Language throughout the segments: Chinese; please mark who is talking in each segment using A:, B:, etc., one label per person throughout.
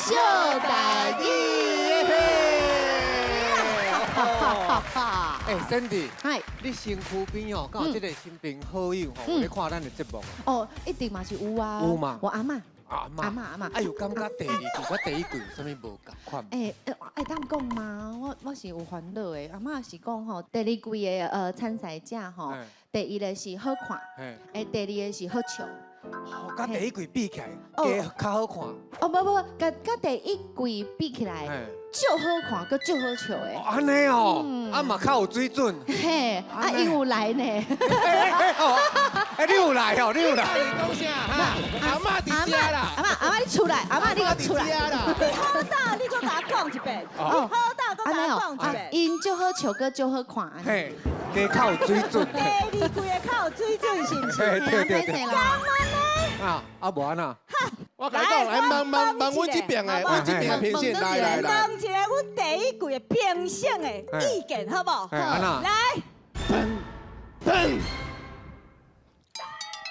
A: 秀台语。
B: 哎，Sandy，
A: 嗨，
B: 你身躯边哦，敢有这个新朋好友吼，有咧看咱的节目
A: 哦，一定嘛是有啊。
B: 有嘛
A: 我阿嬷。
B: 阿
A: 阿嬷。
B: 哎呦，感觉第二句甲第一句有啥物无共款？
A: 当讲吗？我是有烦恼的。阿嬷是讲吼，第二季的参赛者吼，第一个是好看，第二个是好笑。
B: 哦，甲第一句比起来，加较好看。
A: 哦不，甲第一季比起来，就好看，佮就好笑的。
B: 安尼哦，啊嘛较有水准。
A: 嘿，伊有来呢。
B: 你有来哦，你有来。
C: 讲啥哈？阿嬷伫遮啦。
A: 阿嬷你出来，阿嬷你给我出来。
D: 好大，你搁甲我讲一遍。好大，搁甲我讲一遍。
A: 因就好笑，佮就好看。
B: 嘿，加较有水准。
D: 第二季的较有水准是不是？
B: 对。
D: 干嘛呢？
B: 无安那。
C: 我甲你讲，来问阮这边的，阮这边的评审，来。
D: 问一下阮第一季的评审的意见，好不好？
B: 安那。
D: 来。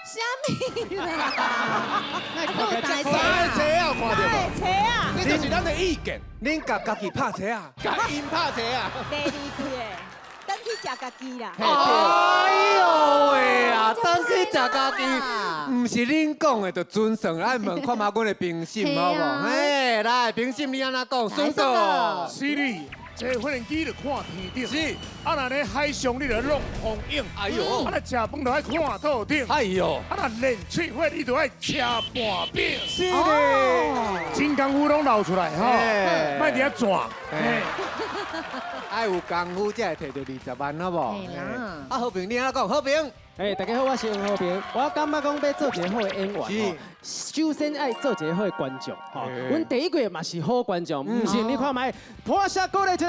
A: 虾米啦？
C: 快车啊，看到无？
D: 车啊！
C: 这就是咱的意见，
B: 恁甲家己拍车啊？
C: 甲因拍车啊。
D: 第二季的，等去食家己啦。
B: 哎呦喂啊！等去食家己，唔是恁讲的，就准算来问看嘛，阮的评审好无？嘿，来评审你安怎讲？孙哥，
E: 是你。坐飞行机就看天顶，
B: 是
E: 啊，那咧海上你就弄风影，
B: 哎呦，
E: 啊，那食饭就爱看头顶，
B: 哎呦，
E: 啊，那练喙法你就爱吃半饼，
B: 是嘞，
E: 真功夫拢流出来哈，莫伫遐转，
B: 爱有功夫才会摕到20万，好不？
A: 嘿啦。
B: 啊，好评你安怎讲？好评。
F: 大家好，我是黄浩平。我感觉讲要做一个好的演员，首先爱做一个好的观众。阮第一季嘛是好观众，唔信你看卖破下鼓励一个。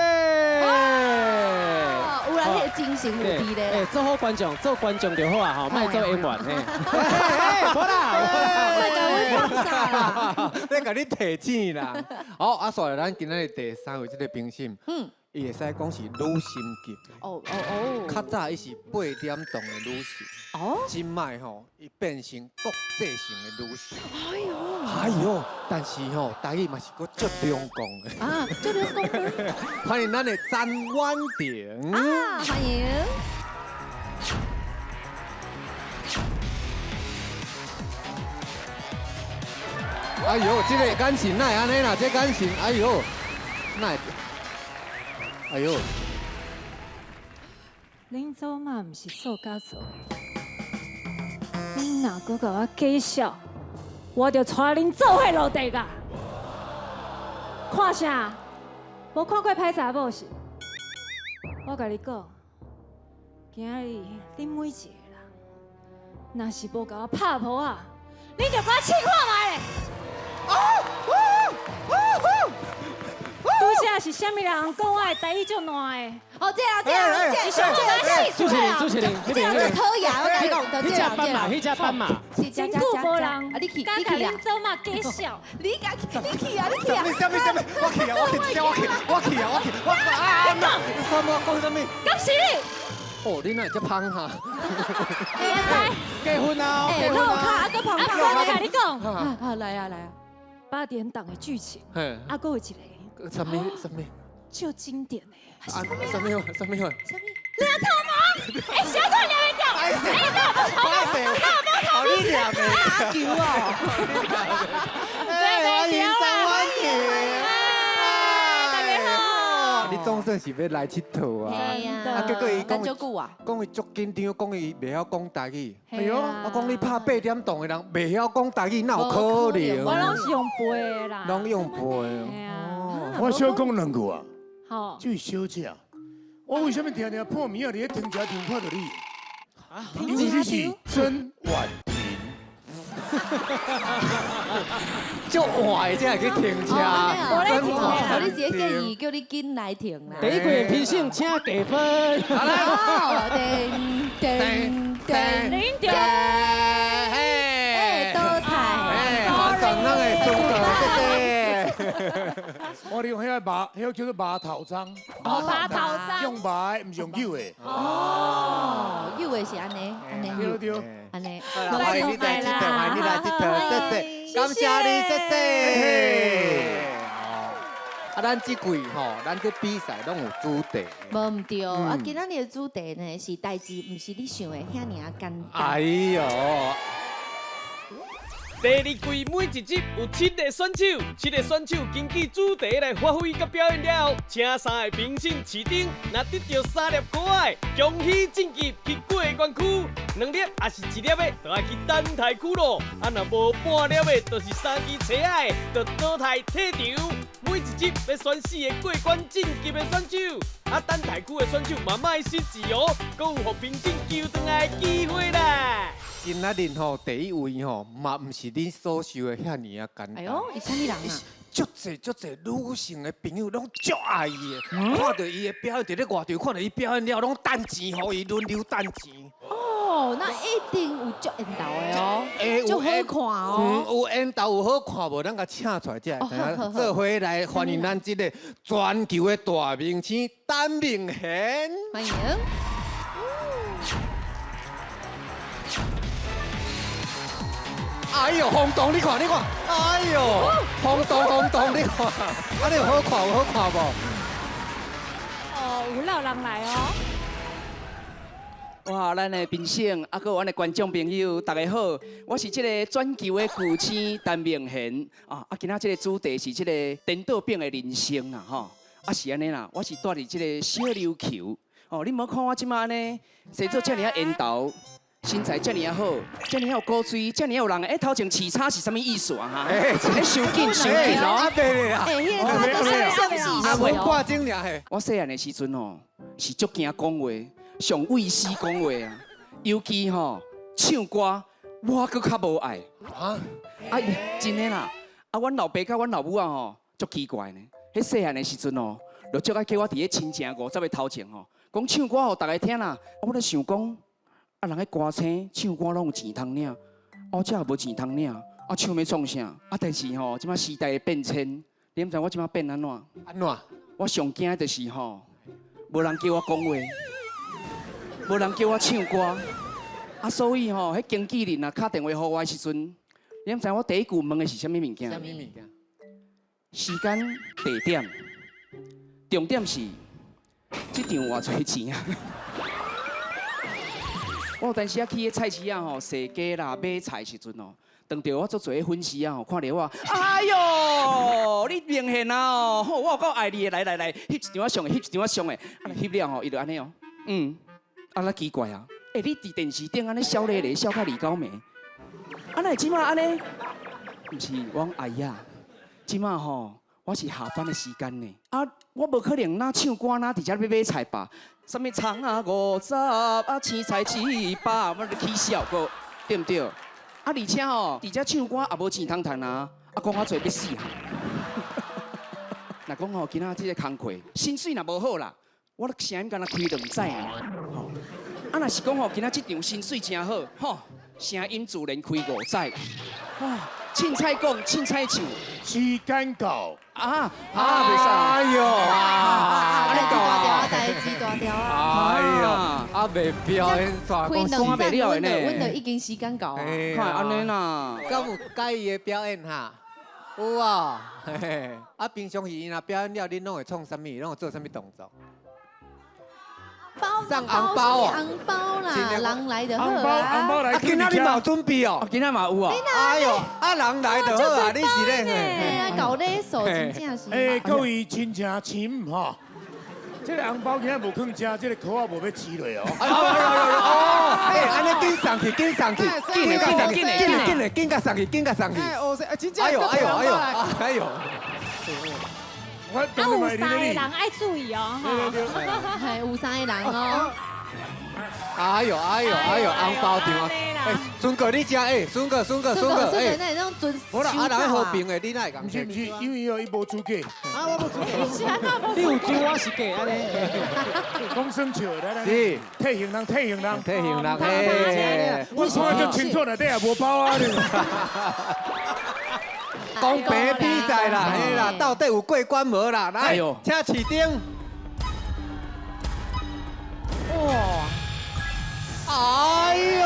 A: 有人迄精神有力咧。
F: 做好观众，做观众就好啊，吼，莫做演员。无啦，
A: 莫甲阮放傻啦。
B: 在甲你提醒啦。好，啊，所以咱今日第3位这个评审，伊会使讲是女心级。
A: 哦。
B: 较早伊是8点档的女神，今摆吼伊变成国际性的女神。哎呦，但是吼，台语嘛是搁足中共的。
A: 啊，足中共吗？
B: 欢迎咱的詹婉婷。
A: 啊，欢迎。
B: 哎呦，这个眼神哪会安尼啦？这眼神，哎呦，哪会？哎呦。
D: 恁祖妈唔是做家做的，恁若搁甲我假笑，我就带恁做伙落地噶。看啥？无看过歹查某是？我甲你讲，今日恁每一个人，若是无甲我拍婆啊，恁就甲我试看卖咧。拄则是虾米人讲我的台语足烂的？哦，这样，你上这个
F: 朱麒麟，
A: 这样最讨厌，我跟你讲，
F: 迄只斑马，迄只斑马，
D: 是真久无人，
A: 你去
D: 甲恁祖妈假笑，
A: 你去啊！
B: 什么？我去啊！讲什么？
D: 恭喜你！
B: 哦，你哪会这胖哈？
F: 结婚啊！
D: 我有看阿哥胖胖，我甲你讲，
A: 好来啊
D: 8点档的剧情，阿哥有一个。
B: 什么？
D: 就经典的，
B: 什么？
D: 两头毛，哎，小狗两边掉，哎，
B: 好厉害！
A: 打球哦！
B: 欢迎詹婉婷。
D: 大家好。
B: 你总算是要来佚佗啊！
A: 哎呀，
B: 结果伊讲伊足紧张，讲伊袂晓讲台语。哎呦，我讲你拍8点档的人袂晓讲台语，哪有可能？
D: 我拢是用背的啦。
B: 拢用背。
E: 我小讲2句啊，
D: 好，
E: 就是小姐，我为什么常常破迷啊？你停车停看到你，因为你是曾婉婷。
B: 足坏才会去停车，
A: 我你直接建议叫你紧来停啦。
F: 第一季的评审请加分。
B: 好来，
D: 零点，
A: 哎，多彩，
B: 好感人的孙哥，谢谢。
E: 我哋用迄个麻，迄个叫做麻头章。
D: 麻头章。
E: 用麻的，唔是用扭的。
A: 哦，右的是安尼，
E: 对对。
A: 安尼。
B: 欢迎你来佚佗，欢迎你来佚佗，谢谢，感谢你，谢谢。咱这季吼，咱这比赛拢有主题。
A: 无唔对，今仔日的主题呢是代志，唔是你想的遐尔简单。
B: 哎呦！
G: 第二季每一集有7个选手，7个选手根据主题来发挥甲表演了后，请3个评审市长，若得到3粒可爱，恭喜晋级去过关区；2粒也是1粒的，就要去等待区咯。若无半粒的，就是3支车仔的，就倒台退场。每一集要选4个过关晋级的选手，等待区的选手嘛莫失志哦，阁有互评审救回来的机会啦。
B: 今仔日吼，第一位吼，嘛毋是你所想的遐尔啊简单。
A: 哎呦，伊啥物人啊？
B: 足侪女性的朋友拢足爱伊的，看到伊的表演，伫咧外场看到伊表演了，拢等钱，互伊轮流等钱。
A: 哦，那一定有足缘投的哦，足好看哦。
B: 有缘投有好看无？咱甲请出来，才会做伙来欢迎咱这个全球的大明星陈明贤。
A: 欢迎。
B: 哎呦，轰动！你看，哎呦，轰动！你看，安尼有好看无？
D: 哦，有老人来哦。
H: 哇，咱的评审，还有阮的观众朋友，大家好，我是这个全球的巨星陈明贤啊。今仔这个主题是这个颠倒变的人生啦，吼。是安尼啦，我是住伫这个小琉球。哦，你无看我即马呢，生做遮尔啊缘投。身材遮尔好，遮尔有古锥，遮尔有人头前起叉是啥物意思啊？哈，伤紧哦！
B: 阿伯咧啊，
A: 迄个叉都是相似
B: 阿文挂钟俩嘿。
H: 我细汉的时阵哦，是足惊讲话，上畏死讲话啊，尤其吼唱歌，我搁较无爱。啊，真的啦！阮老爸甲阮老母啊吼，足奇怪呢。迄细汉的时阵哦，就足爱叫我伫咧亲情50个头前吼，讲唱歌互大家听啦。我咧想讲。人喺歌星唱歌拢有钱通领，我这也无钱通领，唱要创啥？但是吼，即马时代的变迁，你毋知我即马变安怎？
B: 安怎？
H: 我上惊的就是吼，无人叫我讲话，无人叫我唱歌，所以吼，迄经纪人打电话给我的时阵，你毋知我第一句问的是啥物物件？
B: 啥物物件？
H: 时间、地点，重点是这场偌侪钱啊！我有当时去个菜市啊吼，踅鸡啦、买菜时阵哦，当着我足侪粉丝啊吼，看到我，哎呦，你明显啊哦，我有够爱你的，来，翕一张我上的，翕一张我上的，翕了吼，伊就安尼哦，那奇怪啊，你伫电视顶安尼笑咧咧，笑甲李高梅，那即马安尼，毋是我哎呀，即马吼，我是下班的时间呢，我无可能哪唱歌哪伫遮要买菜吧。什么葱啊50青菜700，我就起笑个，对不对？而且吼，伫遮唱歌也无钱通赚啊，讲我做要死哈。若讲吼，今仔这个工课，薪水若无好啦，我声音敢若开2载呢。吼，若是讲吼，今仔这场薪水真好，吼，声音自然开5载。哇，凊彩讲，凊彩唱，
E: 时间到。
H: 袂使。
B: 哎呦
A: 啊！代志大条啊！
B: 哎呦，袂表演煞
A: 开
B: 讲
A: 2站，阮就已经时间到啊！
H: 看安尼啦，
B: 敢有介意的表演哈？有啊，平常时伊若表演了，恁拢会创啥物？拢会做啥物动作？送红包哦，
A: 红包啦，人来就好
E: 红包来，
B: 今仔日嘛有准备哦，
H: 今仔嘛有啊。
B: 哎呦，人来就好啊，你是咧？
A: 哎呀，搞礼数真正是。
E: 各位亲情亲吼，这个红包今仔无放遮，这个口啊无要吃落哦。
B: 安尼紧上去，紧上去，紧甲上去，紧甲上去。哎呦！
E: 有
D: 3个人爱注意哦，
A: 系有3个人哦。
B: 哎呦，红包场啊！孙哥你食孙哥，
A: 那种准。
B: 好啦，人喺和平的，你哪会讲？
E: 不是，因为伊无资格。
F: 我无资格。你有钱我是假安尼。
E: 讲生笑，来，
B: 是
E: 退行人，我看就清楚内底也无包啊！
B: 公平比赛啦，嘿啦，到底有过关无啦？来，请市长。哇！哎呦，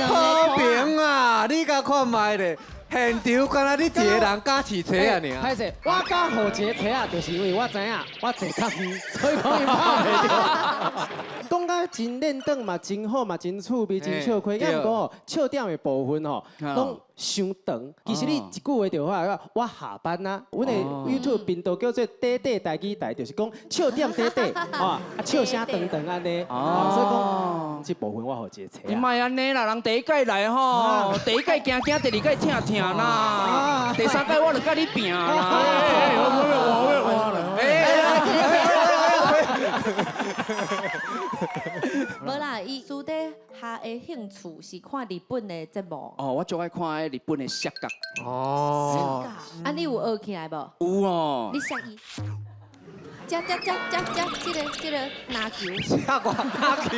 B: 和平啊！你甲看卖咧，现场敢若你一个人加饲车啊尔。
F: 歹势，我敢互一个车啊，就是因为我知影我坐较远，所以讲伊拍袂着。讲到真认真嘛，真好嘛，真趣味，真笑亏。要毋过笑点的部分吼，拢伤长。其实你一句话就话，我下班啦。阮的 YouTube 频道叫做“短短台语台”，就是讲笑点短短，啊，笑声长长安尼。所以讲这部分我互一个车。
H: 你莫安尼啦，人第一届来吼，第一届惊惊，第二届疼疼啦，第三届我就甲你拼啦。
A: 无啦，伊私底下的兴趣是看日本的节目。
H: 哦，我最爱看迄日本的摔角。
B: 哦。
A: 啊，你有学起来无？
H: 有哦。
A: 你摔伊。这个拿球。
B: 吓我拿球，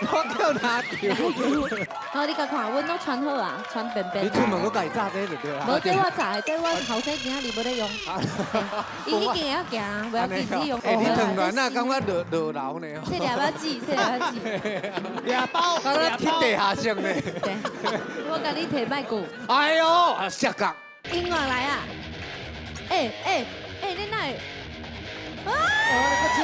B: 我叫拿球。
A: 好，你甲看，阮拢穿好啊，穿便便。
B: 你出门佮家己炸这就对啦。
A: 无，这我炸的，这我后生囝仔无咧用。伊已经会行，不要紧，你用。
B: 你烫软啊，感觉落流呢。
A: 这两把纸，这两把纸。
F: 俩包，
B: 敢若去地下室呢。
A: 对，我甲你摕麦鼓。
B: 哎呦，摔角。
A: 音乐来啊！你哪会？啊！
F: 哦，你个真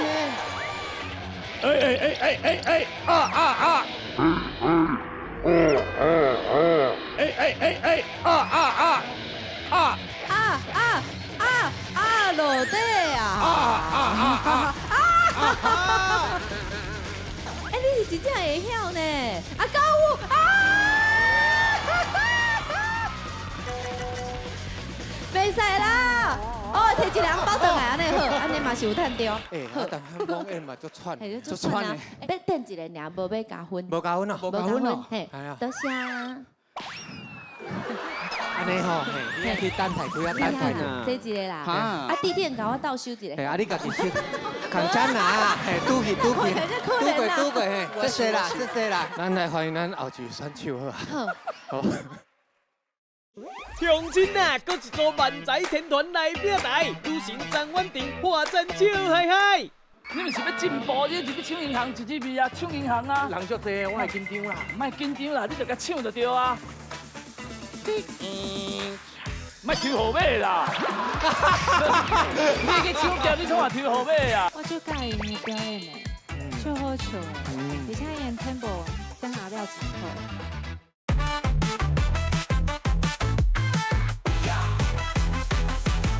A: 落地啊！你是真正会晓呢？啊，高舞啊！袂使啦！哦，摕一个人包倒来安尼好，安尼嘛是有趁着。
B: 好，但香港演嘛足喘，
A: 足喘啊！要等一个尔，无要加分。
B: 无加分啊，
A: 无加分，嘿，
B: 系啊，
A: 多谢。
B: 安尼吼，嘿，你去等台区啊，等台
A: 呐。这一个啦，啊，地点甲我倒收一个。
B: 嘿，啊，你家己先扛餐拿，嘿，拄去，嘿，谢谢啦。咱来欢迎咱后一选手好啊。好。
G: 乡亲啊，搁一组万载天团来表台，女神张婉婷破阵笑嗨嗨。
I: 你们是要进步，你是要抢银行一支币啊？抢银行啊！
C: 人足多，我会紧张啦。
I: 莫紧张啦，你就甲抢就对啊。莫抽号码啦！你去抢掉，你创啥抽号码啊？
D: 我就介意你表演的，笑好笑的，而且演 tempo 真拿掉之后。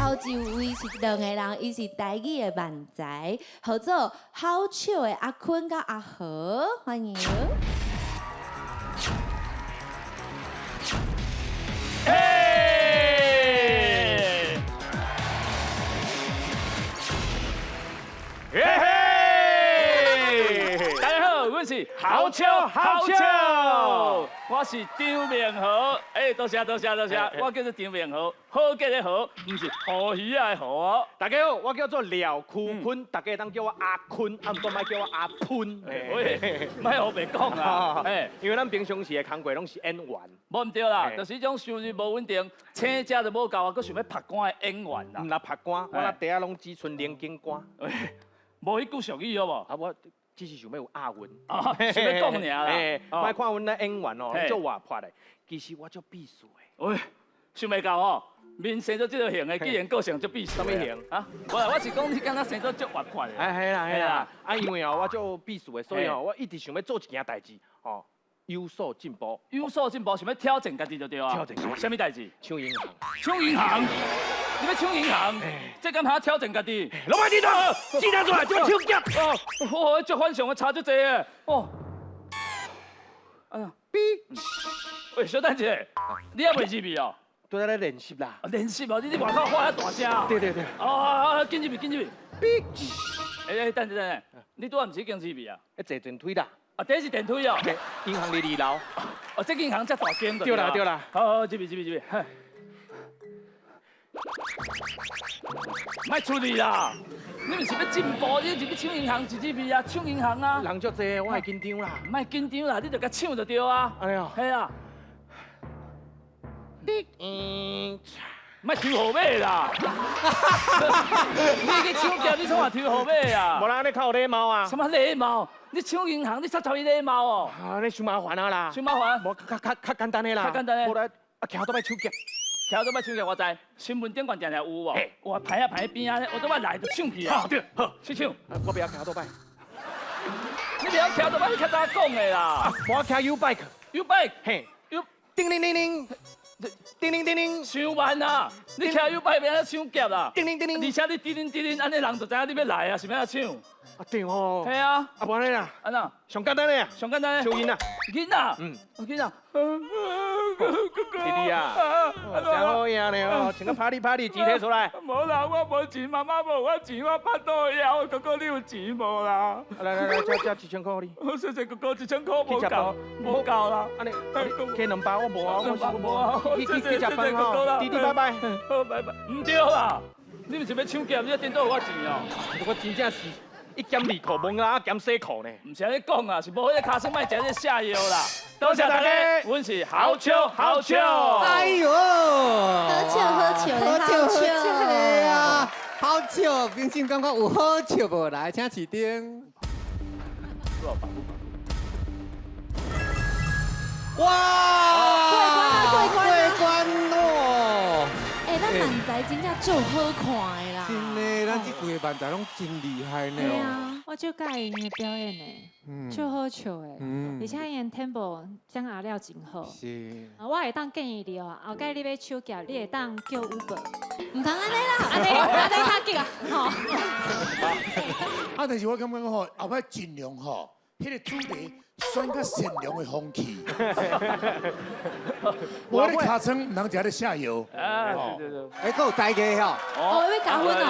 A: 后一位是两个人，伊是台语的万才，合作好笑的阿坤甲阿和，欢迎。
I: 嘿！嘿嘿！大家好，我是好笑好笑，我是张明和。多谢，我叫做张明和，好吉的和，不是河鱼的河哦。
C: 大家好，我叫做廖酷坤，大家当叫我阿坤，啊，唔过莫叫我阿喷。
I: 喂，莫胡白讲啊！
C: 因为咱平常时的工作拢是演员。
I: 无唔对啦，就是迄种收入无稳定，请假就无够啊，佮想要拍官的演员啦。
C: 唔啦拍官，我那底下拢只剩连景官。
I: 无迄句俗语好无？
C: 啊，我只是想要有押韵。
I: 想要讲尔啦。
C: 莫看阮那演员哦，做活泼的，其实我做秘书的。
I: 喂，想袂到哦，面生做这个型的，既然个性做秘书。什么
C: 型？
I: 啊，我是讲你敢若生做足活泼的。
C: 系啦。啊，因为哦，我做秘书的，所以哦，我一直想要做一件代志，哦，有所进步。
I: 有所进步，想要挑战家己就对啊。
C: 挑战。
I: 什么代志？
C: 抢银行。
I: 抢银行？你要抢银行？这敢还挑战家己？
C: 老板你到，记得出来，就抢劫。
I: 哦，足反常的差足济的。哦。哎呀，喂，小等一下，你还未入去哦？
C: 都在咧练习啦。
I: 练习哦，你外口喊遐大声。
C: 对。
I: 紧入去。等一，你拄啊唔是已经入去啊？
C: 坐电梯啦。
I: 啊，第一是电梯哦。
C: 银行的2楼。
I: 哦，这银行才大间的。
C: 对啦。
I: 好，入去。莫出去啦！你们是要进步，你是要抢银行一支币啊？抢银行啊！
C: 人足多，我会紧张啦。
I: 莫紧张啦，你就甲抢就对啊。
C: 哎呀，
I: 系啊。莫抽号码啦！你去抢掉，你创啥抽号码啊？
C: 无啦，你较有礼貌啊。
I: 什么礼貌？你抢银行，你才讨伊礼貌哦。
C: 啊，你伤麻烦啊啦。
I: 伤麻烦？
C: 无较简单的啦。
I: 较简单的。
C: 无来啊，徛倒摆手夹，
I: 徛倒摆手夹，我知，新闻顶管定定有无？我排啊排边啊，我倒摆来就唱去啊。
C: 好对，好，
I: 去唱。
C: 我不要徛倒摆，
I: 你不要徛倒摆，你较早讲的啦。
C: 我徛 U bike，
I: U bike，
C: 嘿，
I: 有
C: 叮铃叮铃，叮铃叮铃，
I: 伤慢啊！你徛 U bike 变啊伤夹啦。
C: 叮铃叮铃，
I: 而且你叮铃叮铃，安尼人就知影你要来啊，是要唱。
C: 啊对哦，
I: 系啊，
C: 啊无安尼啦，
I: 安那
C: 上简单的啊，
I: 上简单的。
C: 抽烟啊，
I: 囡仔，囡仔，
C: 弟弟啊，真好样呢哦，穿个拍哩拍哩，钱摕出来。
I: 无啦，我无钱，妈妈无我钱，我巴肚枵。哥哥，你有钱无啦？
C: 来，这1000块你。
I: 好，谢谢哥哥，1000块无够，无够啦。
C: 安尼，加2包我无啊，我
I: 无啊。
C: 去吃饭吼，弟弟拜拜。
I: 好，拜拜。唔对啦，你唔是要抢劫，你要颠倒我钱哦。
C: 我真正是。一减2裤，无啊减4裤呢。
I: 唔是安尼讲啊，是无迄个卡生卖食这下药啦。多谢大家，阮是好笑好笑。
B: 哎呦，
A: 喝酒
B: 啊！好笑，冰心感觉有好笑无？来，请起顶。哇！过关哦！
A: 咱漫才真正足好看的啦。
B: 真的，咱这几个漫才拢真厉害呢。
D: 对啊，我就介意因的表演呢，就好笑的，而且因 tempo 掌握了真好。
B: 是。
D: 我会当建议你哦，后盖你要手夹，你会当叫 Uber。
A: 唔通安尼啦，
D: 安尼较紧啊，吼。
E: 啊，但是我感觉吼，后摆尽量吼，迄个主题选较善良的风气。我咧尻川唔通食咧下游。
I: 啊，对。
B: 哎，还有大家吼。
A: 哦，要加分哦。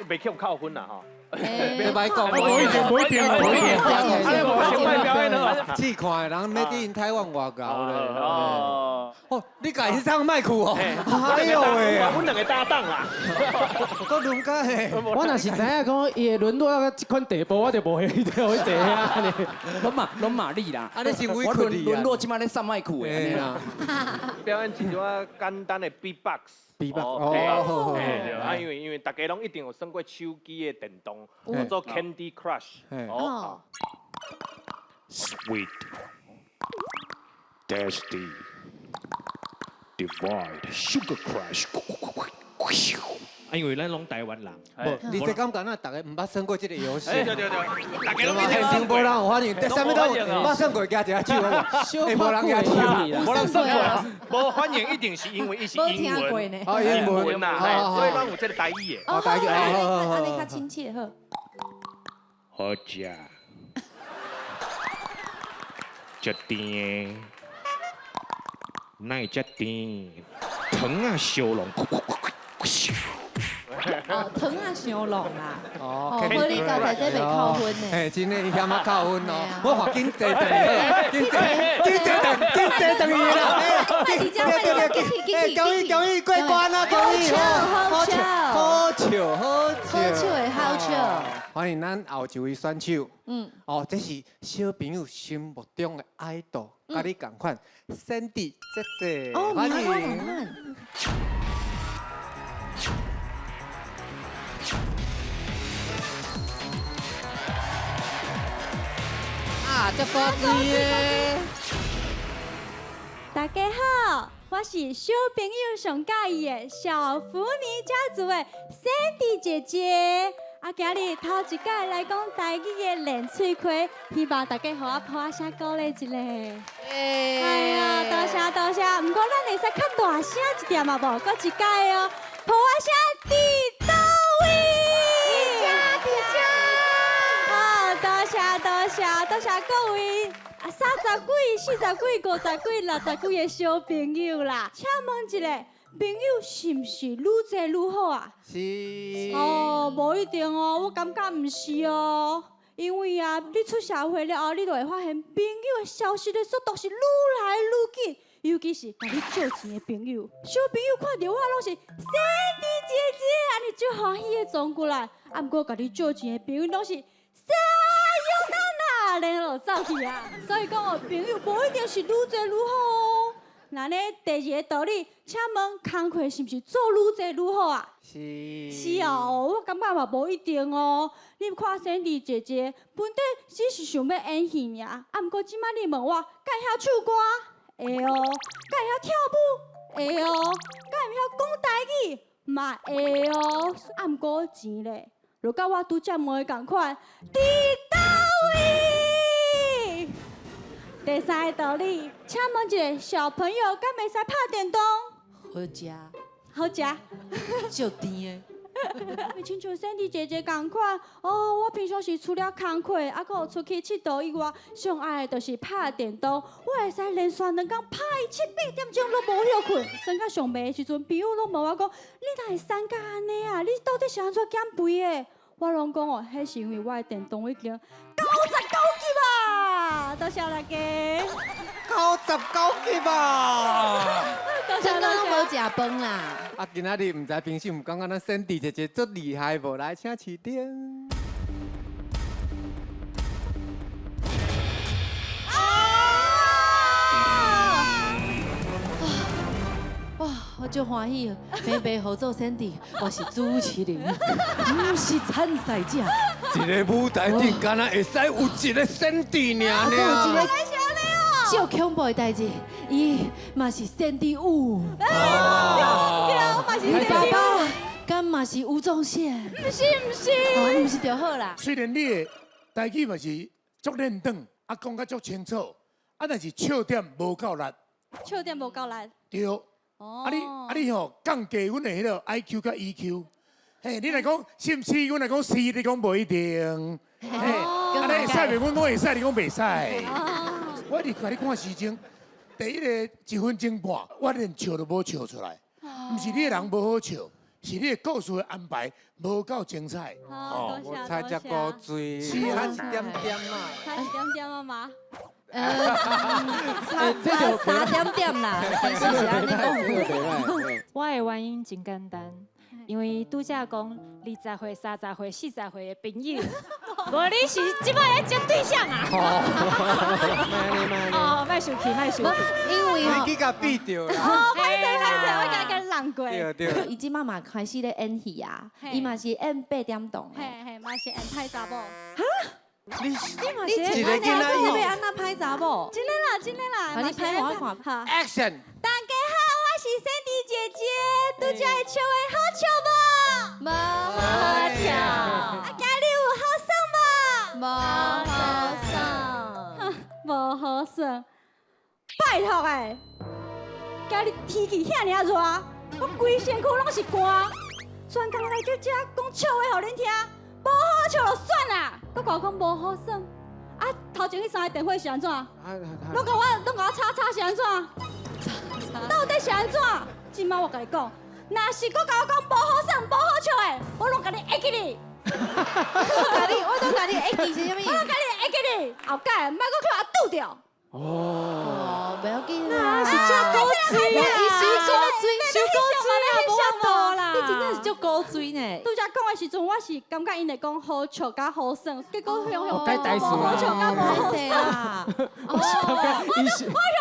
C: 袂去扣分啦吼。
B: 别歹讲，
E: 无一点，
C: 安尼无先卖表演了。
B: 试看的人，made in 台湾外交咧。
I: 哦，
B: 你家己唱麦克哦。哎呦喂啊！
C: 阮2个搭档啦。
B: 都轮到嘿。
F: 我若是知影讲伊会沦落到这款地步，我就无去坐啊。
H: 拢马力啦。
B: 安尼是委
H: 我
B: 屈你啊。
H: 沦落即摆咧上麦克的安尼啦。
C: 表演一种简单的 beatbox。
B: 哦。
C: 啊，因为大家拢一定有耍过手机的电动，叫做 Candy Crush。
A: 哦。
E: Sweet, tasty, divide, sugar crush。
J: 啊，因为咱拢台湾人，
B: 无，你这感觉那大家唔捌耍过这个游戏？
C: 对，大家拢一定
B: 现场无人有反应，啥物都捌耍过，加一下手，无人加手，
C: 无人耍过，无反应一定是因为伊是英文，
B: 英文
C: 呐，所以咱有这个台语的。
A: 哦，台语，安尼较亲切好。
J: 好食，足甜，哪遮甜？糖啊烧浓。
A: 哦，糖啊伤浓啦。
B: 哦，
A: 无你刚才这袂扣分呢。
B: 嘿，真诶，嫌啊扣分哦。我话紧坐等伊，紧坐等伊啦。恭喜过关啦！恭喜
A: 好笑的好笑。
B: 欢迎咱后一位选手。哦，这是小朋友心目中的爱豆，甲你同款，Sandy 姐姐，欢迎。啊，这高贵耶！
K: 大家好，我是小朋友上介意的小福尼家族的 Sandy 姐姐。今日头一届来讲台语的练喙开，希望大家给我抱一声鼓励一下。哎呀，多谢多谢，不过咱会使较大声一点嘛无？搁一届哦，抱我声伫倒位？哦，多谢各位30几、40几、50几、60几的小朋友啦，请问一下。朋友是不是愈多愈好啊？
B: 是。
K: 哦，无一定哦，我感觉唔是哦。因为啊，你出社会了后，你就会发现朋友的消失的速度是愈来愈紧，尤其是甲你借钱的朋友。小朋友看到我拢是Sandy姐姐，安尼最欢喜的状过来。啊，不过甲你借钱的朋友拢是用咱啊，然后走去啊。所以讲哦，朋友无一定是愈多愈好哦。那呢，第二个道理，请问工课是不是做愈多愈好啊？是哦，我感觉嘛无一定哦。你看Sandy姐姐，本底只是想要演戏尔，啊，不过即摆你问我，敢晓唱歌？会哦。敢晓跳舞？会哦，敢会晓讲台语嘛会哦，啊毋过钱咧，就甲我拄则问的共款，伫倒位？第三个道理，请问一个小朋友敢会使拍电动？
A: 好食，
K: 好食。
A: 就甜
K: 亲像Sandy姐姐共款，哦，我平常时除了工课，啊，搁有出去佚佗以外，上爱的就是拍电动。我会使连续2天拍7、8点钟都无休困，算到上暝的时阵，朋友拢问我讲，你哪会瘦甲安尼啊？你到底是安怎减肥的？我拢讲哦，迄是因为我的电动已经99级啊！多谢大家。
B: 99级吧！
A: 真的拢无食饭啦。
B: 啊，今仔日唔知平时唔感觉咱Sandy姐姐足厉害无？来，请起顶。
A: 哇，我足欢喜，白白合作Sandy，我是主持人，不是参赛者。
B: 一个舞台顶，敢若会使有一个Sandy尔呢？
A: 最恐怖的代志，伊嘛是Sandy Wu。
K: 对，我嘛是
A: 爸爸，敢嘛是吴宗宪？
K: 不是，
A: 不是就好啦。
E: 虽然你的台语嘛是足认真，啊讲甲足清楚，啊但是笑点无够力。
K: 笑点无够力。
E: 对。
K: 哦。
E: 你吼降低阮的迄个 IQ 甲 EQ。嘿，你来讲是毋是？阮来讲是，你讲无一定。嘿，安尼会使袂？阮会使，你讲袂使。我一直甲你看时钟，第一个1分钟半，我连笑都无笑出来。毋是你的人无好笑，是你的故事的安排无够精彩。
K: 哦，
B: 我猜只高水，差一点点嘛。
K: 差一点点啊嘛。
A: 差3点点啦，其实是安尼讲。
D: 我的原因真简单。因为拄则讲20岁、30岁、40岁的朋友，无你是即摆咧找对象啊？哦，莫生气，莫生气，
A: 因为
B: 你去甲比着啦。
K: 哦，歹势，我甲跟人过。
B: 对对。
A: 伊即马嘛开始咧演戏啊，伊嘛是演8点档。
K: 嘿，嘛是演歹查某。
B: 你
A: 嘛是
B: 一个囡仔
A: 要安那歹查某？
K: 真的啦。
A: 你拍我看。
K: 好
B: ，Action！
K: 大家好，我是Sandy姐姐，拄则会笑的好笑无？
A: 无好笑。
K: 啊，今日有好耍无？
A: 无好耍。
K: 无好耍。拜托诶，今日天气遐尔热，我规身躯拢是汗，全工来叫遮讲笑话互恁听，无好笑就算啦，搁讲无好耍。啊，头前迄3个电话是安怎？拢甲我叉是安怎？到底是安怎？今摆我甲你讲，若是搁甲我讲无好耍、无好笑的，我拢甲你下起你。
A: 我都甲你下起是啥物？
K: 我拢甲你下起你，后盖莫搁去我拄着。
A: 哦，不要紧啦，
K: 是叫高水啊！
A: 伊是高水，
K: 是高水啊！无法度啦！
A: 你真正是叫高水呢。
K: 拄则讲的时阵，我是感觉因会讲好笑甲好耍，结果向
F: 我该呆死了。
K: 无好笑甲无好
A: 耍。
K: 我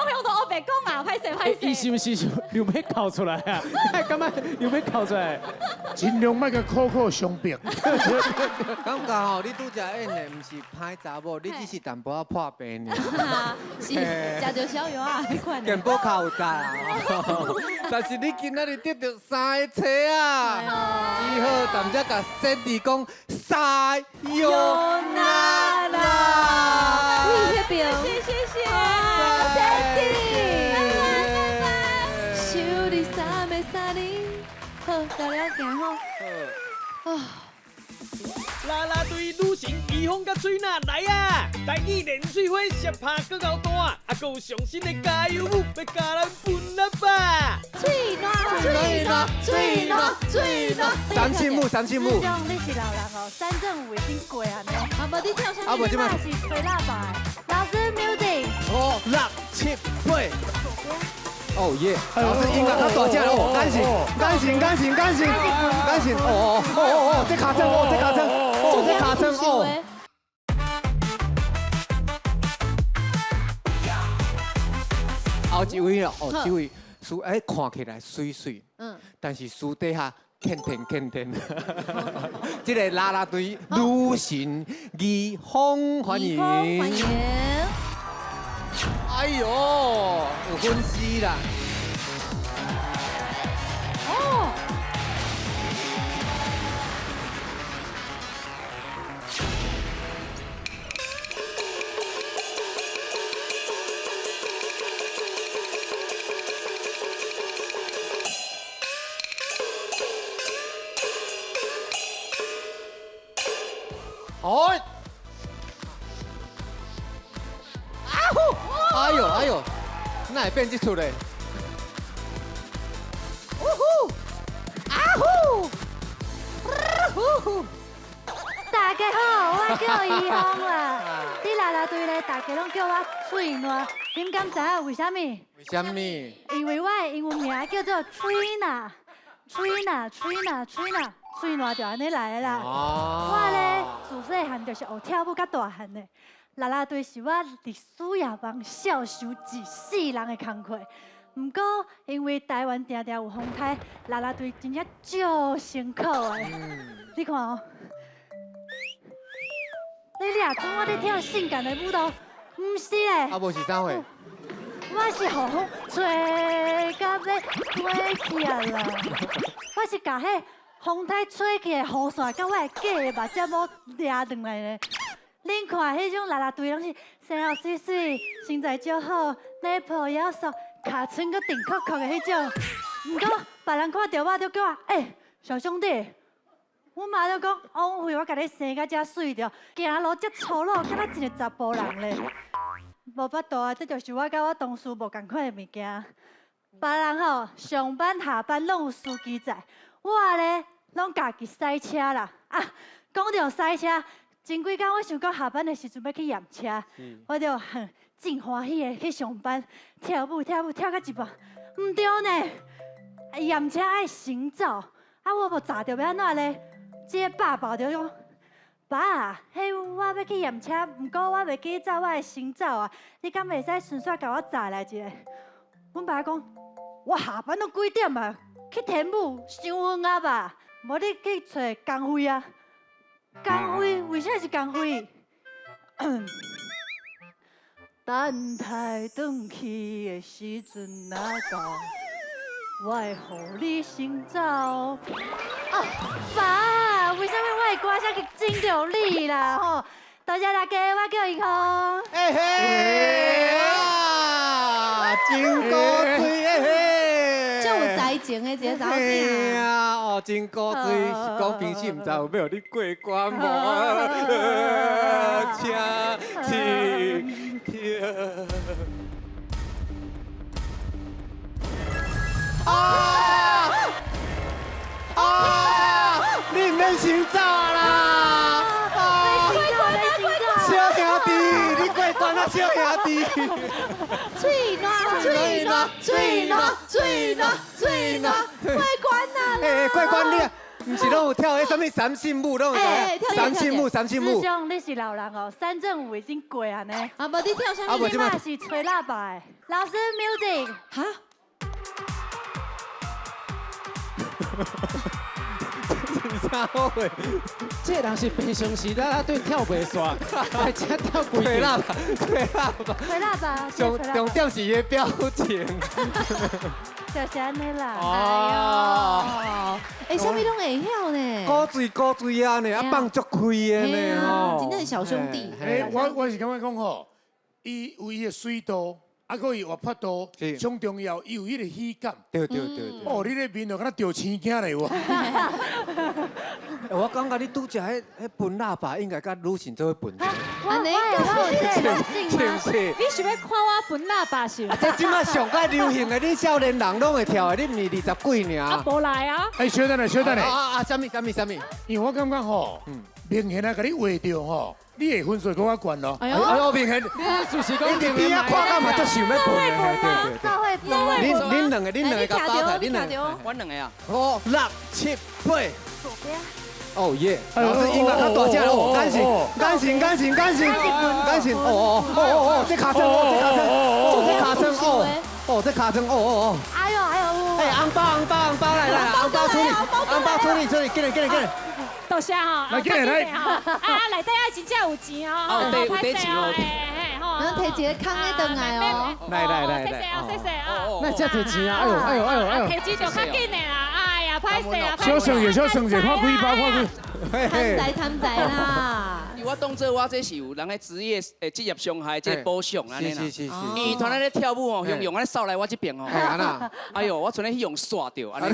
K: 向都黑白讲啊，歹势。
F: 伊是毋是又要考出来啊？感觉又要考出来？
E: 尽量莫甲口口相逼。
B: 感觉吼，你拄则演的毋是歹查某，你只是淡薄仔破病尔。
A: 是食着小药啊，迄款。
B: 健保卡有加啊，但是你今仔日得到3个车啊，只好淡只甲Sandy讲sayonara。
A: 你那边，
K: 谢
A: Sandy。手里三妹三零，好，到了行好。啊。
G: 啦啦队女神伊芳甲水娜来啊！台语连水花射拍搁够大，啊，搁有上新的加油舞要甲咱分了吧！
K: 水暖。
B: 三庆母。
K: 你是老人哦，3正5已经过啊呢。啊，无你跳上去，那是吹喇叭。老师 music。
B: 5、6、7、8。哦耶！老师音乐较大只哦，感谢。哦，这卡针哦。后一位哦，这位私看起来水水，但是私底下欠甜。这个啦啦队女神宜芳欢迎。哎呦，有粉丝啦！哦。哎呦哎呦，哪会变这出嘞？呜呼！啊呼！
L: 大家好，我叫怡芳啦。你啦啦队咧，大家拢叫我翠暖，你们敢知影为什么？
B: 为什么？
L: 因为我的英文名叫做 Trina，翠暖就安尼来的啦。我咧自细汉就是学跳舞，甲大汉的。啦啦队是我历史也帮孝守一世人的工课。不过因为台湾定定有风台，啦啦队真正足辛苦的。你看哦。你俩准我咧跳性感的舞蹈，唔是咧。
B: 啊，无是啥货？
L: 我是互风吹到要吹起啊啦！我是甲迄风台吹起的雨伞，甲我的假的目睭膜抓转来咧。恁看迄种啦啦队，拢是生后水水，身材足好，内抱腰束，脚穿个顶扣扣的迄种。不过别人看到我就叫我小兄弟。阮妈就讲，枉费我甲你生甲遮水着，行路遮粗鲁，敢若一个查甫人咧。无法度啊，这就是我甲我同事无共款的物件。别人吼上班下班拢有司机载，我咧拢家己塞车啦。啊，讲到塞车，前几工我想讲下班的时阵要去验车，我就很真欢喜的去上班，跳舞跳到一半，唔对呢，验车爱行照，啊我无查着要安怎咧？这个爸抱着讲，爸，迄我要去验车，不过我袂记找我的行照啊，你敢袂使顺续甲我载来一个？阮爸讲，我下班都几点啊？去天母伤远啊吧？无你去找工费啊？工费为啥是工费？等待转去的时阵哪到？我会互你行照。哦，爸，为什么我的歌声去整到你啦？吼，多谢大家，我叫怡芳。
B: 嘿嘿啊，真古锥嘿嘿，
A: 就有才情的一个查某囝。
B: 啊，哦，真古锥，是讲平时唔知有要你过关无？请听。你唔免先走啦！小兄弟，你过关啊，小兄弟！
A: 翠暖，过关啦！
B: 过关你啊，唔是拢有跳迄什么三性舞，拢有三性舞。师
L: 兄，你是老人哦，三正舞已经过啊呢。
A: 啊，无你跳啥物？
L: 你嘛是吹喇叭的。老师 ，music。
A: 哈？
B: 啥好诶？
F: 这人是平常时啦啦队跳袂煞，还真跳规
B: 吹喇叭，
L: 吹喇叭。
B: 重点是伊表情。
L: 就是安尼啦。
A: 哦。啥物拢会晓呢？
B: 古锥啊呢，啊放足开的呢吼。
A: 真正小兄弟。
E: 我是感觉讲吼，伊有伊的水度。啊，佮伊活泼度，上重要，伊有迄个喜感。
B: 对。
E: 哦，你咧面就敢若钓青囝嘞喎。
B: 我感觉你拄只迄分喇叭，应该甲女性做伙分。
L: 安尼，我有这个性吗？
D: 你想要看我分喇叭是？
B: 这即摆上界流行的，你少年人拢会跳的，你唔是20几尔。
D: 啊，无来啊！
E: 小等下。
B: 什么？
E: 因为我感觉吼，明显啊，甲你画着吼。你的分数跟我悬咯。
B: 哎呦，明显，
F: 就是讲
B: 你边啊看到嘛，就想要分的，对。
L: 会分。
B: 恁两个包起来，恁两个，
H: 阮两个啊
B: 5、6、7、8。哦耶！
E: 老
B: 师音乐较大只哦，感情，哦，这卡称，这卡称，
L: 哎呦，
B: 红包来，红包出你，给你。
D: 多谢哈，
E: 来，来，
D: 内底爱真正有钱哦，
H: 有得钱哦，
A: 咱摕一个空的转来哦，
D: 谢谢啊，
F: 那这摕钱啊，哎呦，
D: 摕钱就较紧的啦，哎呀，歹势啊，
E: 小算者，看几包，
A: 贪财啦。
H: 球我当做我这是有人的职业业伤害这个保障安尼啦。
B: 是。
H: 女团咧跳舞哦，用安尼扫来我这边哦。
B: 安那？
H: 哎呦，我像咧去用刷掉安尼。
A: 喂，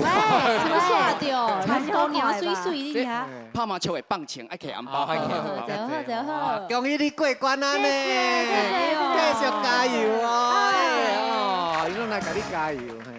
A: 刷掉，他是公鸟水水的呀。
H: 拍麻将会放钱，爱摕红包，爱摕红包。
A: 走好。
B: 恭喜你过关啊呢！继续加油哦！哦，伊拢来甲你加油嘿。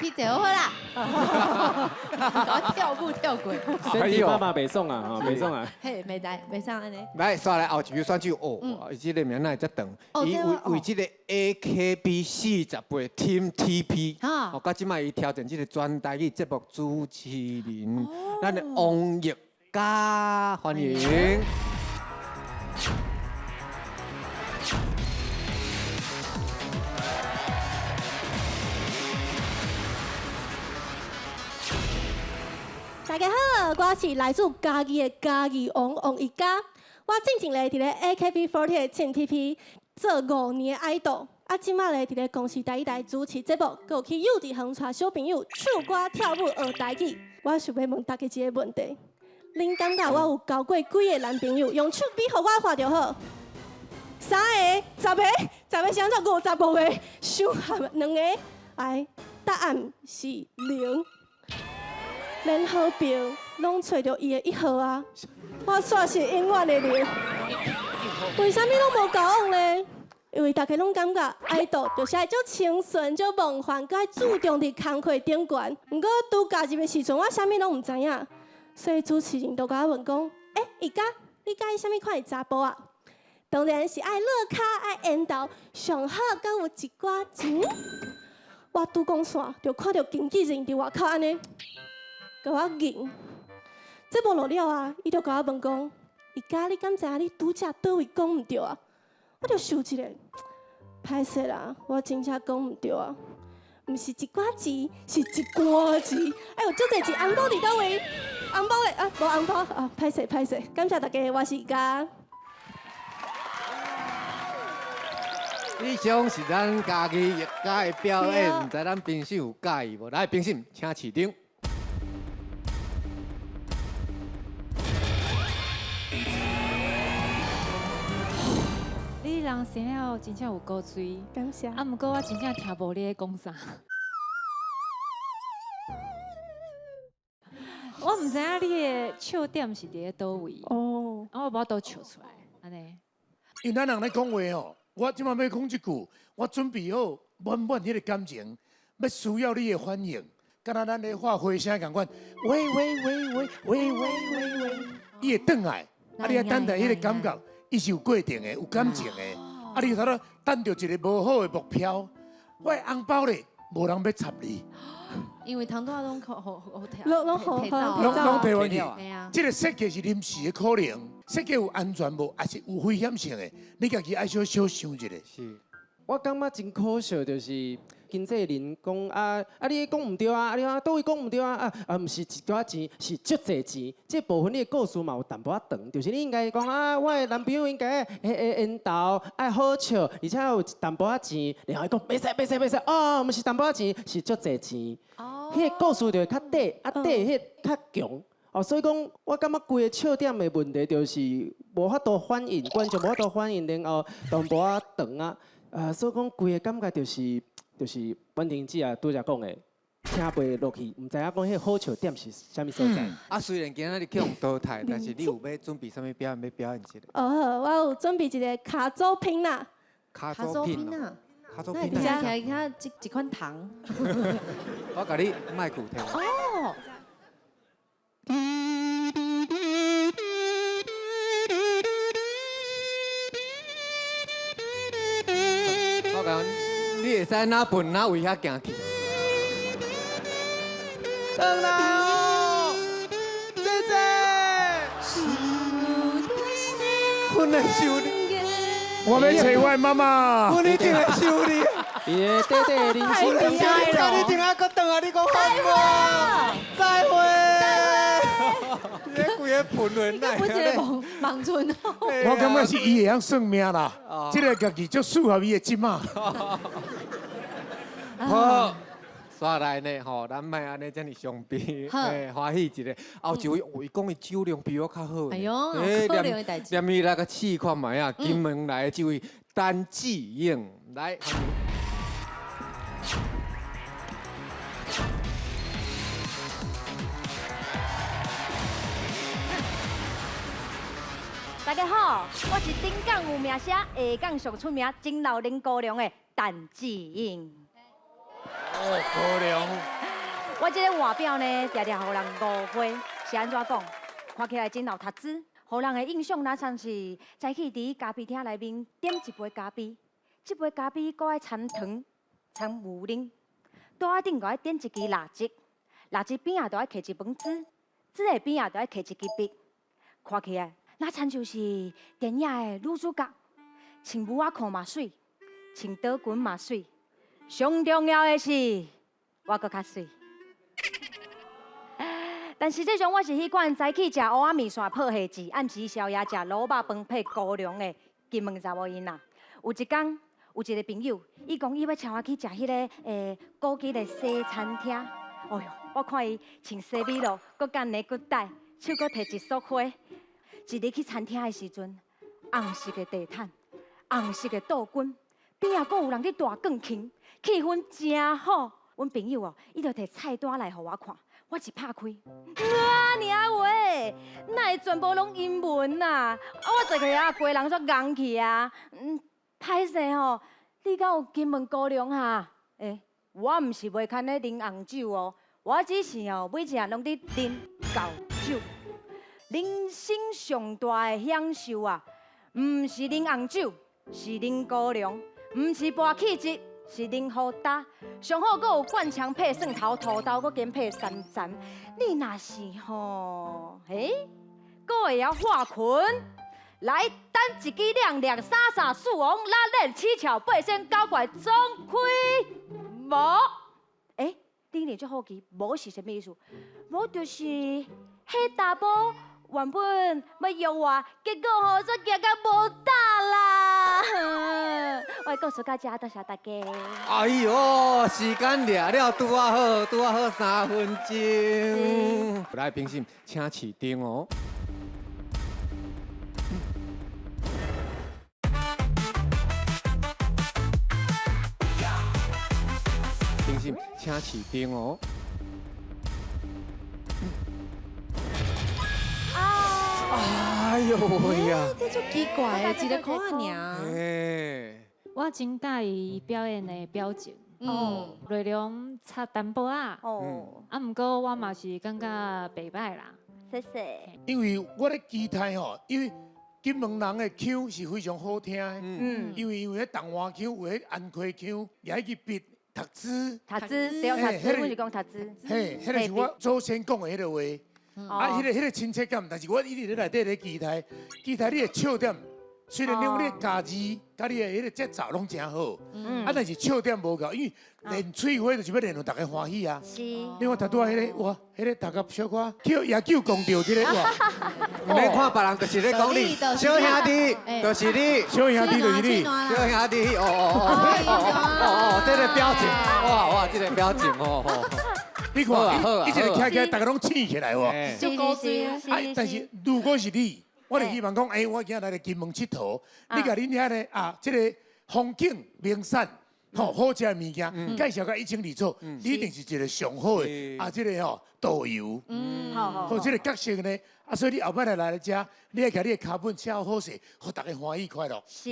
A: 去走好啦。我跳舞跳过。
F: 身体爸爸袂爽啊，吼，袂爽啊。
A: 嘿，袂上安尼。
B: 来，刷来后一个选手哦，伊这个名哪会遮长？伊为这个 AKB48 Team TP， 哦，到即摆伊挑战这个全台语节目主持人，咱的王奕嘉，欢迎。
M: 大家好，我是来自嘉义的嘉义王奕嘉。我之前咧伫咧 AKB48 Team TP 做5年的爱豆，即马咧伫咧公司台主持节目，佮去幼稚园带小朋友唱歌跳舞学台语。我想要问大家一个问题：恁感觉我有交过几个男朋友？用手比互我看就好。3个、10个、10个相差55个，想合2个，答案是0。连好朋友拢找到伊的1号啊！我煞是永远的0。为什么拢无交往呢？因为大家拢感觉爱豆就是爱足清纯、足梦幻，佮爱注重伫工课顶悬。不过拄加入的时阵，我啥物拢唔知影，所以主持人就甲我问讲：奕嘉，你介意啥物款的查甫啊？当然是爱乐卡、爱缘投，上好敢有一寡钱。我拄讲煞，就看到经纪人伫外口安尼。甲我认，这无落了啊！伊就甲我问讲：奕嘉，你敢知影你拄则倒位讲唔对啊？我就想一下，歹势啦，我真正讲唔对啊，毋是一寡钱，是一罐钱。哎呦，足侪钱，红包伫倒位？红包嘞啊，无红包啊，歹势，感谢大家，我是奕嘉。
B: 以上是咱家己奕嘉的表演，唔知咱评审有介意无？来，评审请市长。
D: 你人生了真正有够水，
M: 感谢。
D: 毋过我真正听无你咧讲啥。我毋知影你的笑点是伫咧倒位。哦。我无法度笑出来，安尼。
E: 因咱人咧讲话哦，我即摆要讲一句，我准备好满满迄个感情，要需要你的反应，敢若咱咧发花声共款，喂，伊会转来，你要等待迄个感觉。伊是有过程的，有感情的。你头头等到一个无好的目标，我的红包咧，无人要插你。
A: 因为糖多拢好摕，
M: 拢好，
E: 拢摕返去。
A: 对啊。
E: 这个设计是临时的可能，设计有安全无，还是有危险性的，你家己爱小想一下。
F: 是，我感觉真可笑，就是经纪人讲你讲唔对啊，你啊倒位讲唔对啊，毋是一寡钱，是足侪钱。这部分你的故事嘛有淡薄仔长，就是你应该讲我的男朋友应该缘投爱好笑，而且有淡薄仔钱，然后伊讲袂使，哦，毋是淡薄仔钱，是足侪钱。哦。迄个故事就会较底，迄较强。哦，所以讲，我感觉规个笑点的问题就是无法度反应，观众无法度反应，然后淡薄仔长啊，所以讲规个感觉就是阮婷姐啊，拄则讲的，听袂落去，毋知影讲迄好笑点是啥物所在。
B: 虽然今仔日去用淘汰，但是你有要准备啥物表演要表演一个？
M: 我有准备一个卡祖拼啦。
B: 卡祖拼啊！卡祖拼啊！
A: 听起来像一款糖。
B: 我甲你麦克听。哦。我讲，你会使哪奔哪位遐行去。
F: 等来哦，姐姐。
B: 阮来收你。
E: 我要找我妈妈。
B: 阮一定会收你。
F: 伊的弟弟人生
B: 你今仔搁转来，你讲再会。你规个喷人来。
A: 不是盲村哦。
E: 我感觉是伊会晓算命啦，这个家己足适合伊的即马。
B: 好，刷来呢吼，咱莫安尼遮尔伤悲，欢喜一个。后一位，伊讲伊酒量比我较好。
A: 哎呦，可怜的代志。
B: 念伊来个试看卖啊，金门来的这位单继英来。
N: 大家好，我是顶港有名声、下港上出名、真老林高粱的陈志英。
E: 哦，高粱。
N: 我这个外表呢，常常互人误会，是安怎讲？看起来真有读书，互人的印象哪像是早起伫咖啡厅内面点一杯咖啡，这杯咖啡搁爱掺糖、掺牛奶，桌仔顶搁爱点一支蜡烛，蜡烛边仔都爱揢一本纸，纸的边仔都爱揢一支笔，看起来。那参就是电影的女主角，穿舞仔裤嘛水，穿倒裙嘛水，上重要的是我搁较水。但实际上我是迄款早起食蚵仔面线泡虾子，暗时宵夜食卤肉饭配高粱的金门查某囡仔。有一天，有一个朋友，伊讲伊要请我去食迄个高级的西餐厅。哎呦，我看伊穿西米露，搁干内骨带，手搁摕一束花。一日去餐厅的时阵，红色的地毯，红色的倒裙，边仔阁有人伫大讲琴，气氛真好。阮朋友哦，伊就摕菜单来互我看，我一拍开，哇，你啊喂，哪会全部拢英文呐？我坐起啊，规人煞硬去啊。歹势吼，你敢有金门高粱哈？我毋是袂堪咧啉红酒哦，我只是哦，每一日拢伫啉高酒。人生上大的享受啊，唔是啉红酒，是啉高粱；唔是博气质，是啉好打。上好阁有灌肠配蒜头、土豆，阁兼配山楂。你若是吼，阁会晓画群，来等一支亮亮、闪闪四王、拉链七巧、八仙九怪总开无。你念足好奇，无是啥物意思？无就是迄查甫。原本要约我，结果吼煞行到无搭啦。我故事到这，多谢大家。
B: 哎呦，时间掠了拄啊好，拄啊好3分钟。来，评审，请市长哦。评审，请市长哦。哎呦喂呀！
A: 这足奇怪的，一个看尔。
D: 我真介意表演的表情，内容差淡薄啊。毋过我嘛是感觉袂歹啦。
N: 谢谢。
E: 因为我咧期待吼，因为金门人的腔是非常好听的。因为迄东华腔有迄安溪腔，也迄个笔读书。
N: 读书对，读书，我是讲读书。
E: 迄个是我祖先讲的迄个话。迄个亲切感，但是我一直咧内底咧期待你的笑点，虽然你的家字，甲你的迄个节奏拢真好，但是笑点无够，因为练嘴花就是要练到大家欢喜啊。
N: 是。
E: 你看头拄仔迄个，哇，迄个大家小可叫野球公调这个哇。
B: 你免看别人，就是咧讲你小兄弟，就是你
E: 小兄弟，就是你
B: 小兄弟，哦，这个表情，哇，这个表情哦。
E: 你看，一直徛起来，大家拢醒起来喎。
N: 是。
E: 但是如果是你，我就希望讲，我今日来金门佚佗，你甲恁遐咧这个风景名产，好食的物件，介绍甲一清二楚，你一定是一个上好的这个导游。好，这个角色呢，所以你后摆来咧遮，你要甲你的脚本写好势，互大家欢喜快乐。
N: 是。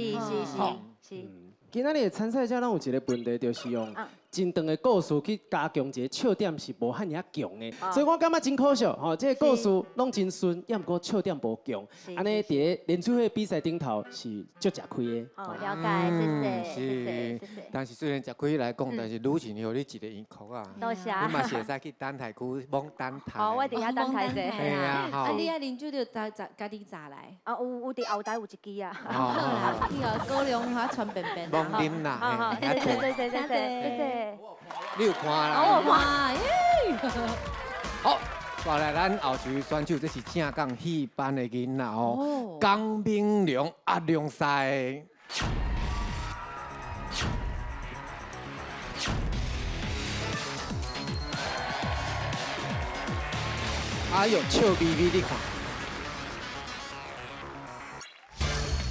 F: 今仔日的参赛者拢有一个问题，就是用真长的故事去加强一个笑点是无遐尔强的，所以我感觉真可惜吼。这个故事拢真顺，也毋过笑点无强，安尼伫咧联储会比赛顶头是足吃亏的。
N: 了解，谢谢。
B: 但是虽然吃亏来讲，但是女神有你一个音曲啊。
N: 多谢。
B: 你嘛是会使去等台区摸等台。
N: 我伫遐等台者。
B: 系啊，
A: 你遐啉酒就家己炸来。
N: 有伫后台有一支啊。
A: 好啦，你个高粱花穿便便。
B: 摸啉啦。
N: 谢谢。
B: 你有看啦？
N: 我有看。
B: 好，再来咱后一位选手，这是正港戏班的囡仔哦，江明良良赛。
F: 哎呦，笑眯眯你看。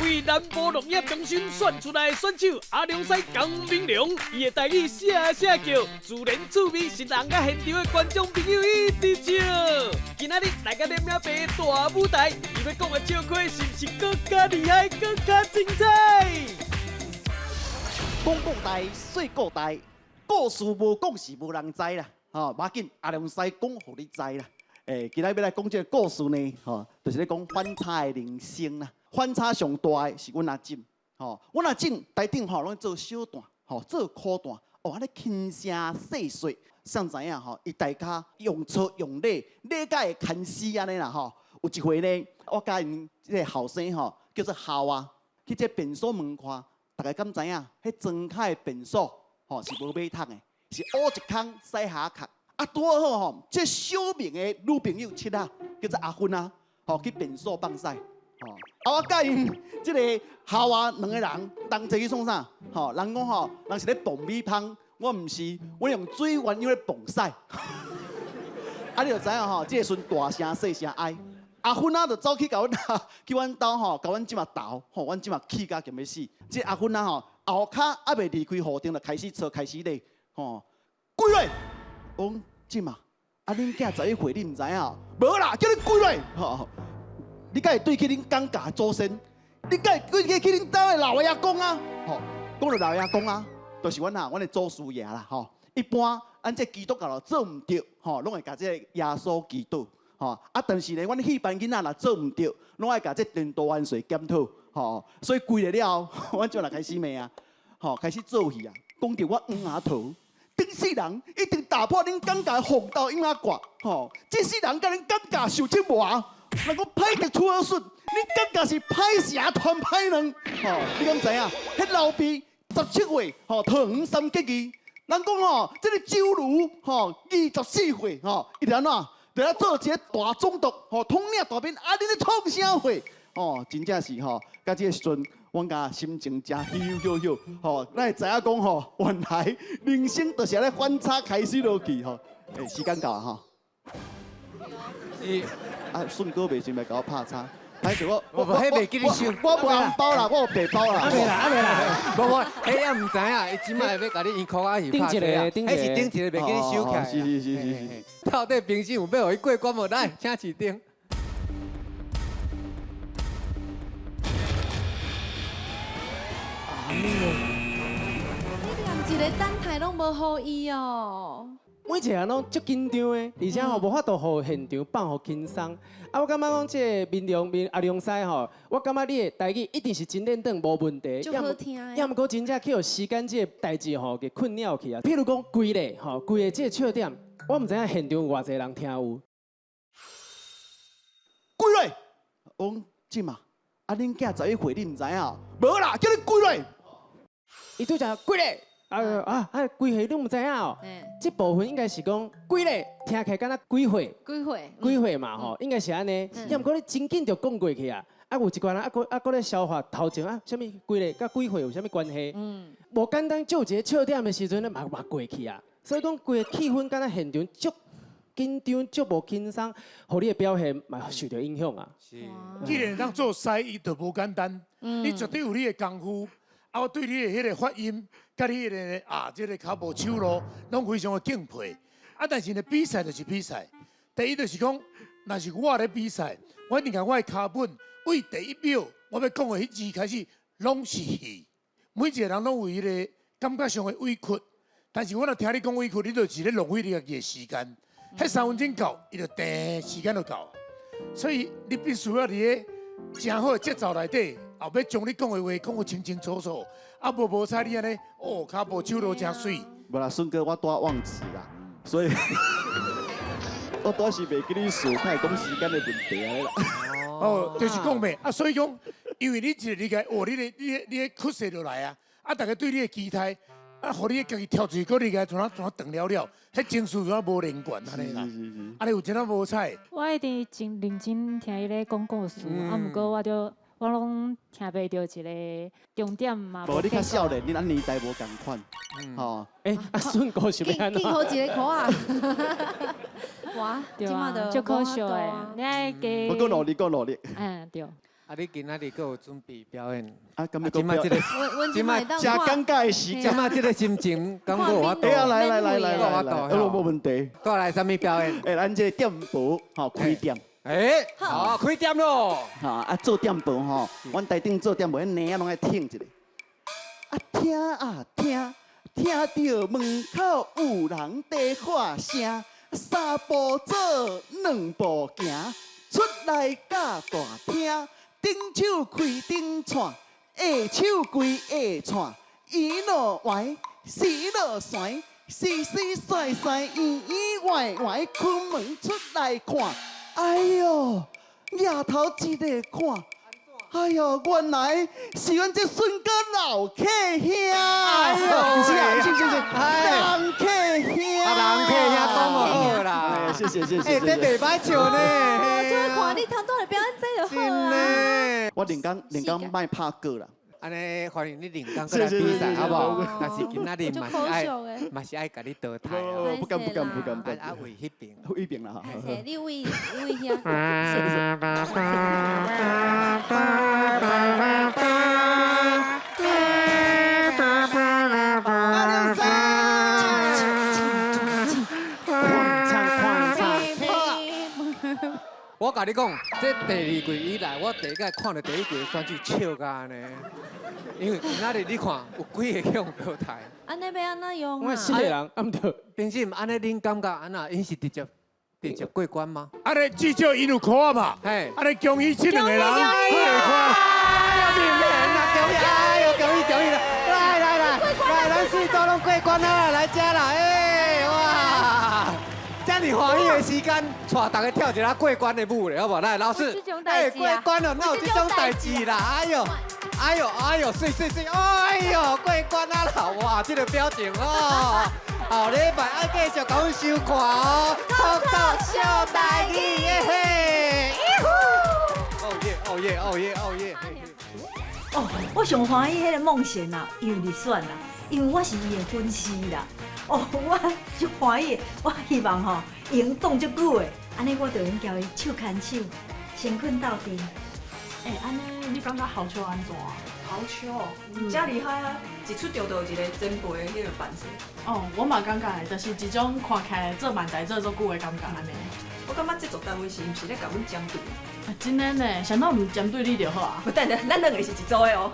G: 为南部农业中心选出来的选手阿良西江明良，伊的台语写叫，自然趣味，是人甲现场的观众朋友一直笑。今仔日来到连名牌大舞台，伊要讲的笑话是不是更加厉害、更加精彩？
O: 讲国代，说国代，故事无讲是无人知啦。吼，马紧阿良西讲，互你知啦。今仔要来讲这个故事呢，吼，就是咧讲反差的人生啦。反差上大的是阮阿进，吼，阮阿进台顶吼拢做小段，吼，做苦段，哦，安尼轻声细碎，谁知影吼？伊大家用错用礼，礼甲会牵死安尼啦，吼。有一回呢，我甲因即个后生吼，叫做孝啊，去这便所门看，大家敢知影？迄庄凯的便所，吼是无马桶的，是乌一空西下壳。啊，拄好吼，这小明的女朋友七啊，叫做阿芬啊，吼去便所放屎。吼，啊，我甲因即个孝啊两个人，人坐去创啥？吼，人讲吼，人是咧蹦米芳，我毋是，我用水鸳鸯咧蹦屎。啊，你就知影吼，即个时阵大声细声哀，阿芬啊就走去甲阮去阮兜吼，甲阮即马斗，吼，阮即马气甲咸要死。即阿芬啊吼，后骹还未离开户顶，就开始吵，开始咧，吼，归来，讲即马，啊，恁囝11岁，你毋知影？无啦，叫你归来，吼。你敢会对起恁尴尬祖先？你敢会对起恁兜的老爷公啊？吼，讲到老爷公啊，就是阮的祖师爷啦，吼。一般咱这基督教咯做唔对，吼，拢会甲这耶稣基督，吼。啊，但是呢，阮戏班囡仔若做唔对，拢爱甲这伝道元帅检讨，吼。所以跪了后，阮就来开始骂啊，吼，开始做戏啊，讲到我黄牙头。顶世人一定打破恁尴尬红到婴仔挂，吼！这世人甲恁尴尬受折磨，若讲歹得出而顺，恁尴尬是歹蛇传歹卵，吼！你敢知影？迄老毕17岁，吼，桃园三结义。人讲吼，这个周瑜，吼，24岁，吼，伊安怎？就要做一个大总督，吼，统领大兵，啊，恁咧创啥货？哦，真正是吼，到这个时阵。阮甲心情真悠悠，吼，咱会知影讲吼，原来人生就是咧反差开始落去吼。时间到啊吼。啊，顺哥袂想来甲我拍叉，歹势我
B: 迄袂记你收，
O: 我无红包啦，我有白包啦。
F: 未啦，
B: 无，迄也毋知影，伊即摆要甲你衣裤啊，是拍叉，迄是顶一个袂记你收起来。
O: 是。
B: 到底平时有要互伊过关无？来，请市长。
A: 你连一个等待拢无好伊哦。
F: 每一个人拢足紧张的，而且吼无法度互现场放互轻松。啊，我感觉讲这个阿良西吼，我感觉你的台语一定是真认真无问题。
A: 足好听的。
F: 要毋过真正去互时间这个代志吼给困扰去啊。譬如讲规个吼，规个这个笑点，我毋知影现场有偌济人听有。
O: 归来，讲即嘛，啊恁囝11岁，你毋知影？无啦，叫你归来。
F: 伊拄则几嘞？几岁你唔知影哦？这部分应该是讲几嘞，听起来敢若几岁？几岁嘛吼，应该是安尼。要毋过你真紧就讲过去啊，啊有一寡人搁咧消化头前啊，什么几嘞？甲几岁有啥物关系？无简单就一个笑点的时阵咧，嘛过去啊。所以讲规个气氛敢若现场足紧张，足无轻松，互你的表现嘛受到影响啊。是。
E: 既然当做师，伊就无简单，你绝对有你的功夫。啊，我对你的迄个发音，甲你迄个这个脚步手路，拢非常的敬佩。啊，但是呢，比赛就是比赛。第一就是讲，若是我咧比赛，我一定甲我的脚本，为第一秒我要讲的迄字开始，拢是戏。每一个人拢有伊个感觉上的委屈，但是我若听你讲委屈，你就是咧浪费你家己的时间。迄3分钟到，伊就定时间就到。所以你必须要伫个正好的节奏内底。后要将你讲的话讲得清清楚楚，啊无彩你安尼，哦，脚步手路真水。
O: 无啦，顺哥我拄忘词啦，所以我拄是袂记你数，太讲时间的问题啊啦。
E: 哦，就是讲咩啊？所以讲，因为你一个理解，哦，你的曲折落来啊，啊，大家对你的期待，啊，互你家己跳一个理解，怎断了了，迄情绪怎无连贯安尼啦？安尼有真啊无彩。
D: 我一直真认真听伊咧讲故事，啊，毋过我就。我拢听袂到一个重点嘛。
O: 无你较少年，你咱年代无共款，吼。
F: 顺哥是要安怎？
A: 见好一个口啊！哇，
D: 对啊，足可惜的，你爱加。
O: 我够努力，够努力。
D: 对。
B: 啊，你今仔日佫有准备表演？
O: 啊，今日
B: 今麦这个，
O: 今麦真尴尬的时间，
B: 今麦这个心情，感觉我
O: 哎呀，来，无问题。
B: 带来什么表演？
O: 咱这店铺吼开店。
B: 好，开店咯！
O: 啊，做店铺吼，阮台顶做店铺，那啊拢爱听一下。啊，听啊听，听到门口有人在喊声，三步走，两步行，出来甲大厅。顶手开顶串，下手跪下串，伊落歪，时落旋，时时甩甩，圆圆歪歪，开门出来看，哎呦，额头一个看，哎呦，原来是阮这孙哥老客兄，哎呦，是，人客兄，
B: 人客兄讲好啦，
O: 谢谢。
B: 这袂歹笑呢，
A: 就会看你通多来表演这就好啊。
O: 我连讲卖拍歌啦。
B: 安尼欢迎你连讲过来比赛，好不好？但是今仔日嘛是爱甲你倒台哦。
O: 不敢。
B: 啊，为迄边，
O: 为边啦哈。
A: 你为遐。
B: 我甲你讲，这第二季以来，我第一届看到第一季的选举笑甲安尼，因为今仔日你看有几个用倒台。
A: 安尼要安怎用啊？
F: 我4个人，啊唔对，
B: 平时安尼恁感觉安那？因是直接过关吗？
E: 安尼至少因有考啊嘛，安尼恭喜这两个人过关。
B: 恭喜啦！来，咱四周拢过关了，来遮啦，哇！遮尼欢喜的时间，带大家跳一下过关的舞咧，好不好？来，老师，过关了，哪有这种代志啦？哎呦，水，哎呦，过关啊啦！哇，这个表情哦，后礼拜爱继续甲阮收看哦，talk talk 小台语耶嘿！哦耶！
P: 哦，我上欢喜迄个梦贤啊，因为你选啦，因为我是伊的粉丝啦。哦，我足欢喜，我希望吼伊能挡足久的，安尼我就用交伊手牵手，先困到底。
Q: 安尼你感觉好笑安怎？好笑，真厉害啊！一出场就有一个前辈的迄个扮相。哦，我嘛感觉的，就是一种看起来做漫才做足久的感觉安尼。我感觉制作单位是毋是咧甲阮针对？真的呢，想到毋针对你就好啊。等，咱两个是一组的哦。